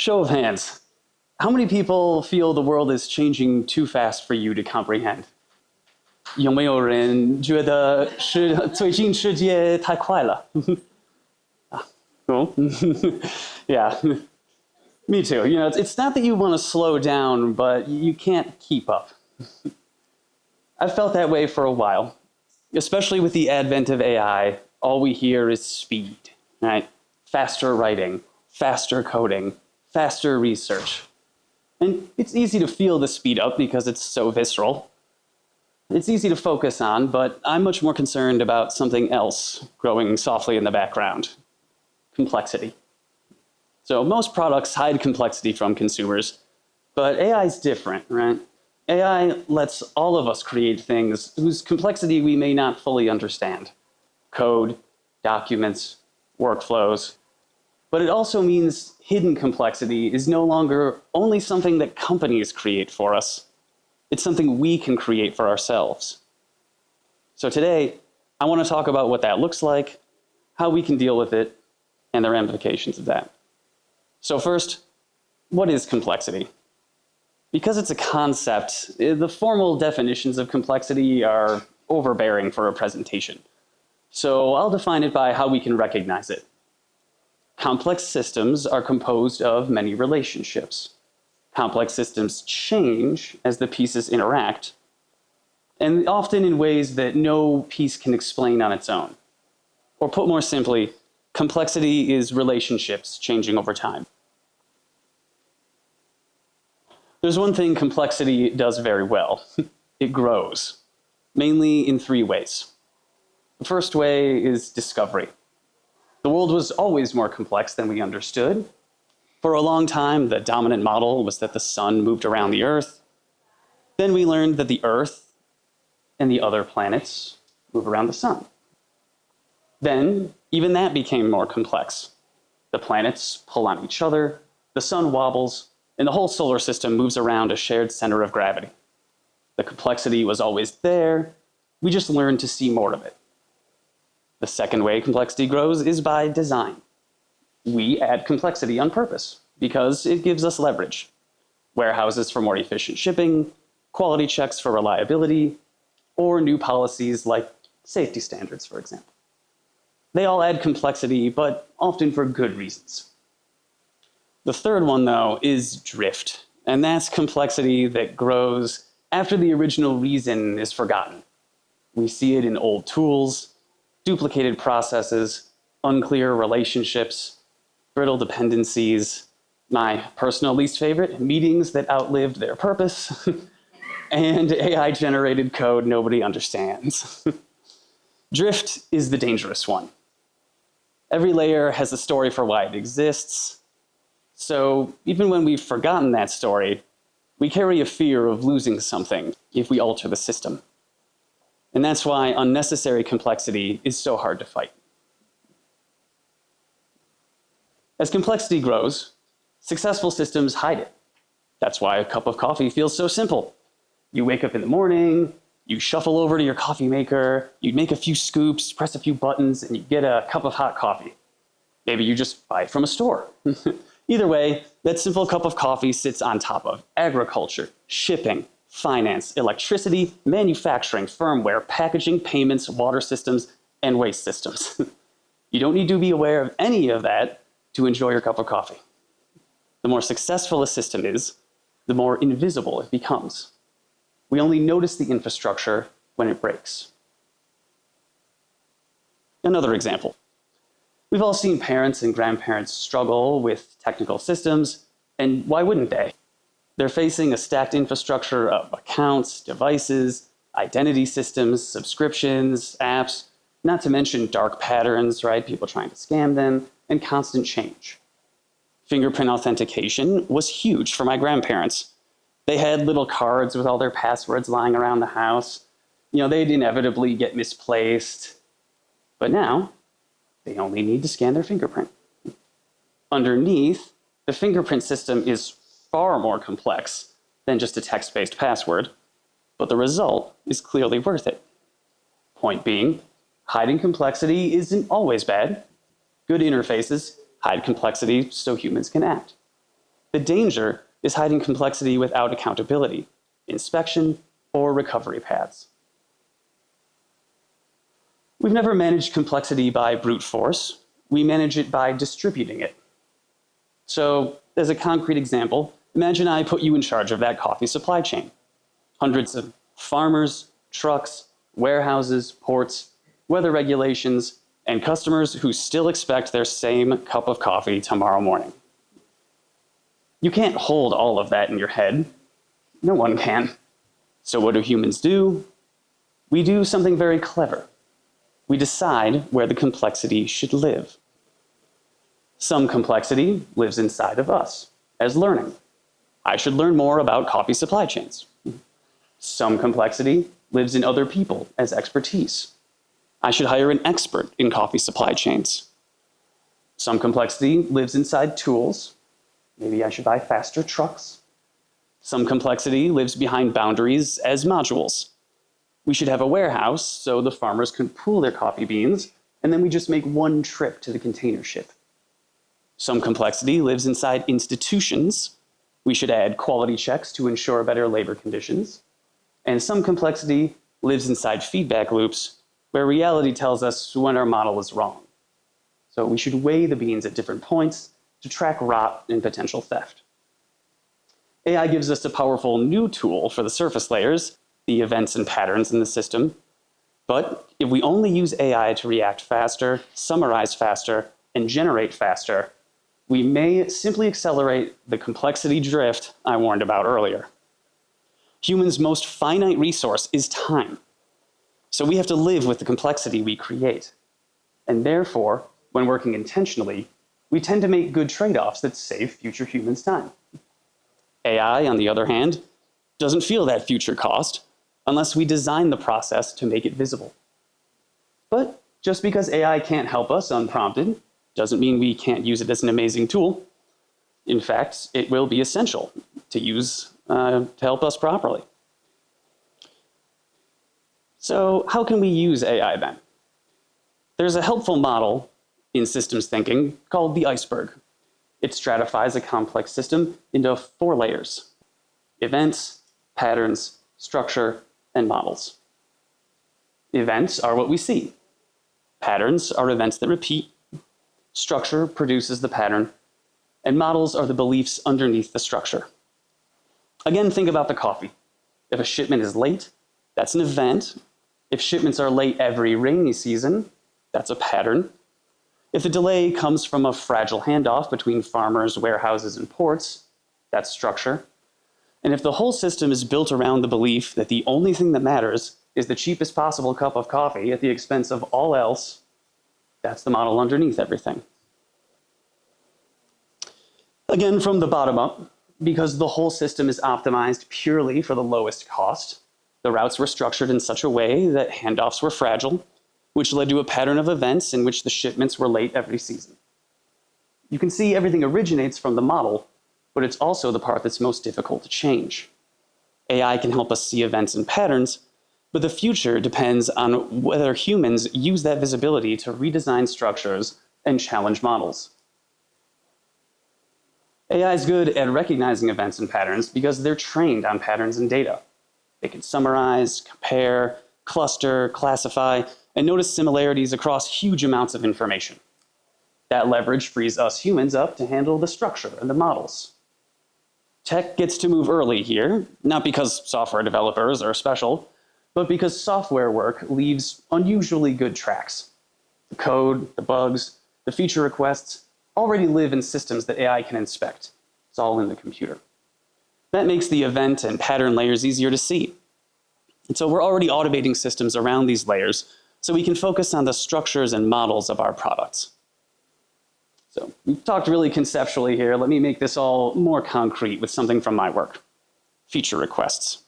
Show of hands. How many people feel the world is changing too fast for you to comprehend? 有没有人觉得是最近世界太快了？ Cool. Yeah. Me too. You know, it's not that you want to slow down, but you can't keep up. I've felt that way for a while, especially with the advent of AI. All we hear is speed, right? Faster writing, faster coding, faster research. And it's easy to feel the speed up because it's so visceral. It's easy to focus on, but I'm much more concerned about something else growing softly in the background: complexity. So most products hide complexity from consumers, but AI is different, right? AI lets all of us create things whose complexity we may not fully understand: code, documents, workflows. But it also means hidden complexity is no longer only something that companies create for us. It's something we can create for ourselves. So today, I want to talk about what that looks like, how we can deal with it, and the ramifications of that. So first, what is complexity? Because it's a concept, the formal definitions of complexity are overbearing for a presentation. So I'll define it by how we can recognize it. Complex systems are composed of many relationships. Complex systems change as the pieces interact, and often in ways that no piece can explain on its own. Or put more simply, complexity is relationships changing over time. There's one thing complexity does very well. It grows, mainly in three ways. The first way is discovery. The world was always more complex than we understood. For a long time, the dominant model was that the sun moved around the Earth. Then we learned that the Earth and the other planets move around the sun. Then, even that became more complex. The planets pull on each other, the sun wobbles, and the whole solar system moves around a shared center of gravity. The complexity was always there, we just learned to see more of it. The second way complexity grows is by design. We add complexity on purpose because it gives us leverage. Warehouses for more efficient shipping, quality checks for reliability, or new policies like safety standards, for example. They all add complexity, but often for good reasons. The third one, though, is drift, and that's complexity that grows after the original reason is forgotten. We see it in old tools, duplicated processes, unclear relationships, brittle dependencies, my personal least favorite, meetings that outlived their purpose, and AI-generated code nobody understands. Drift is the dangerous one. Every layer has a story for why it exists. So even when we've forgotten that story, we carry a fear of losing something if we alter the system. And that's why unnecessary complexity is so hard to fight. As complexity grows, successful systems hide it. That's why a cup of coffee feels so simple. You wake up in the morning, you shuffle over to your coffee maker, you make a few scoops, press a few buttons, and you get a cup of hot coffee. Maybe you just buy it from a store. Either way, that simple cup of coffee sits on top of agriculture, shipping, finance, electricity, manufacturing, firmware, packaging, payments, water systems, and waste systems. You don't need to be aware of any of that to enjoy your cup of coffee. The more successful a system is, the more invisible it becomes. We only notice the infrastructure when it breaks. Another example. We've all seen parents and grandparents struggle with technical systems, and why wouldn't they? They're facing a stacked infrastructure of accounts, devices, identity systems, subscriptions, apps, not to mention dark patterns, right? People trying to scam them, and constant change. Fingerprint authentication was huge for my grandparents. They had little cards with all their passwords lying around the house. You know, they'd inevitably get misplaced. But now, they only need to scan their fingerprint. Underneath, the fingerprint system is far more complex than just a text-based password, but the result is clearly worth it. Point being, hiding complexity isn't always bad. Good interfaces hide complexity so humans can act. The danger is hiding complexity without accountability, inspection, or recovery paths. We've never managed complexity by brute force. We manage it by distributing it. So, as a concrete example, imagine I put you in charge of that coffee supply chain. Hundreds of farmers, trucks, warehouses, ports, weather regulations, and customers who still expect their same cup of coffee tomorrow morning. You can't hold all of that in your head. No one can. So what do humans do? We do something very clever. We decide where the complexity should live. Some complexity lives inside of us as learning. I should learn more about coffee supply chains. Some complexity lives in other people as expertise. I should hire an expert in coffee supply chains. Some complexity lives inside tools. Maybe I should buy faster trucks. Some complexity lives behind boundaries as modules. We should have a warehouse so the farmers can pool their coffee beans, and then we just make one trip to the container ship. Some complexity lives inside institutions. We should add quality checks to ensure better labor conditions. And some complexity lives inside feedback loops, where reality tells us when our model is wrong. So we should weigh the beans at different points to track rot and potential theft. AI gives us a powerful new tool for the surface layers, the events and patterns in the system. But if we only use AI to react faster, summarize faster, and generate faster, we may simply accelerate the complexity drift I warned about earlier. Humans' most finite resource is time. So we have to live with the complexity we create. And therefore, when working intentionally, we tend to make good trade-offs that save future humans time. AI, on the other hand, doesn't feel that future cost unless we design the process to make it visible. But just because AI can't help us unprompted doesn't mean we can't use it as an amazing tool. In fact, it will be essential to use to help us properly. So how can we use AI then? There's a helpful model in systems thinking called the iceberg. It stratifies a complex system into 4 layers: events, patterns, structure, and models. Events are what we see. Patterns are events that repeat. Structure produces the pattern. And models are the beliefs underneath the structure. Again, think about the coffee. If a shipment is late, that's an event. If shipments are late every rainy season, that's a pattern. If the delay comes from a fragile handoff between farmers, warehouses, and ports, that's structure. And if the whole system is built around the belief that the only thing that matters is the cheapest possible cup of coffee at the expense of all else, that's the model underneath everything. Again, from the bottom up, because the whole system is optimized purely for the lowest cost, the routes were structured in such a way that handoffs were fragile, which led to a pattern of events in which the shipments were late every season. You can see everything originates from the model, but it's also the part that's most difficult to change. AI can help us see events and patterns, but the future depends on whether humans use that visibility to redesign structures and challenge models. AI is good at recognizing events and patterns because they're trained on patterns and data. They can summarize, compare, cluster, classify, and notice similarities across huge amounts of information. That leverage frees us humans up to handle the structure and the models. Tech gets to move early here, not because software developers are special, but because software work leaves unusually good tracks. The code, the bugs, the feature requests already live in systems that AI can inspect. It's all in the computer. That makes the event and pattern layers easier to see. And so we're already automating systems around these layers so we can focus on the structures and models of our products. So we've talked really conceptually here. Let me make this all more concrete with something from my work: feature requests.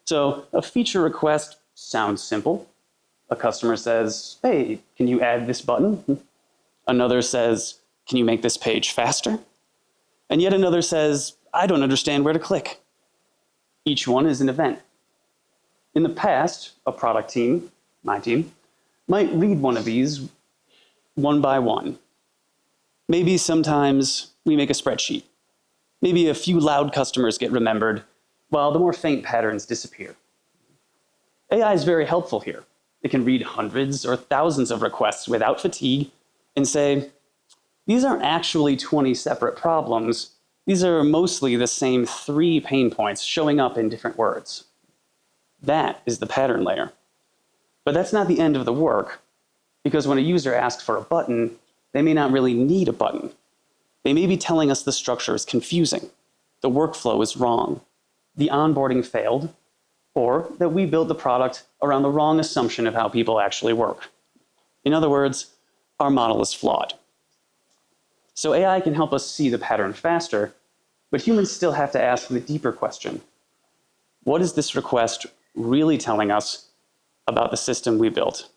So a feature request sounds simple. A customer says, "Hey, can you add this button?" Another says, "Can you make this page faster?" And yet another says, "I don't understand where to click." Each one is an event. In the past, a product team, my team, might read one of these one by one. Maybe sometimes we make a spreadsheet. Maybe a few loud customers get remembered, while the more faint patterns disappear. AI is very helpful here. It can read hundreds or thousands of requests without fatigue and say, these aren't actually 20 separate problems. These are mostly the same 3 pain points showing up in different words. That is the pattern layer. But that's not the end of the work, because when a user asks for a button, they may not really need a button. They may be telling us the structure is confusing, the workflow is wrong, the onboarding failed, or that we built the product around the wrong assumption of how people actually work. In other words, our model is flawed. So AI can help us see the pattern faster, but humans still have to ask the deeper question. What is this request really telling us about the system we built?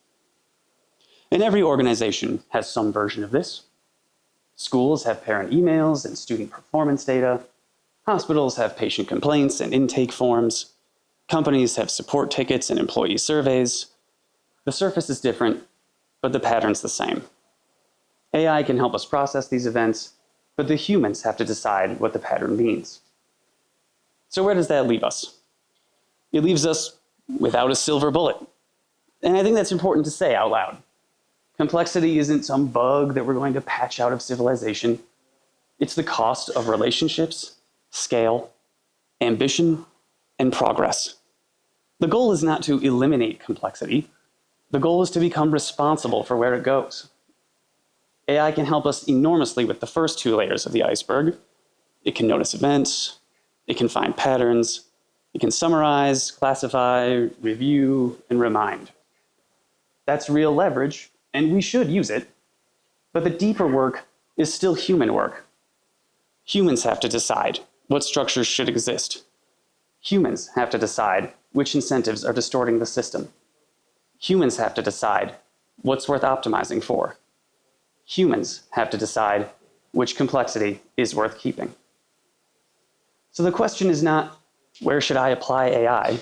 And every organization has some version of this. Schools have parent emails and student performance data. Hospitals have patient complaints and intake forms. Companies have support tickets and employee surveys. The surface is different, but the pattern's the same. AI can help us process these events, but the humans have to decide what the pattern means. So where does that leave us? It leaves us without a silver bullet. And I think that's important to say out loud. Complexity isn't some bug that we're going to patch out of civilization. It's the cost of relationships, scale, ambition, and progress. The goal is not to eliminate complexity. The goal is to become responsible for where it goes. AI can help us enormously with the first 2 layers of the iceberg. It can notice events, it can find patterns, it can summarize, classify, review, and remind. That's real leverage, and we should use it. But the deeper work is still human work. Humans have to decide what structures should exist. Humans have to decide which incentives are distorting the system. Humans have to decide what's worth optimizing for. Humans have to decide which complexity is worth keeping. So the question is not, where should I apply AI?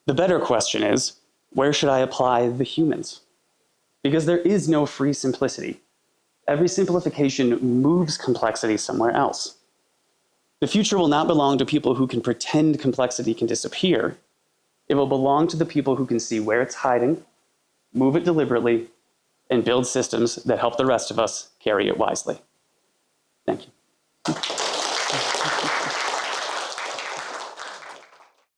The better question is, where should I apply the humans? Because there is no free simplicity. Every simplification moves complexity somewhere else. The future will not belong to people who can pretend complexity can disappear. It will belong to the people who can see where it's hiding, move it deliberately, and build systems that help the rest of us carry it wisely. Thank you.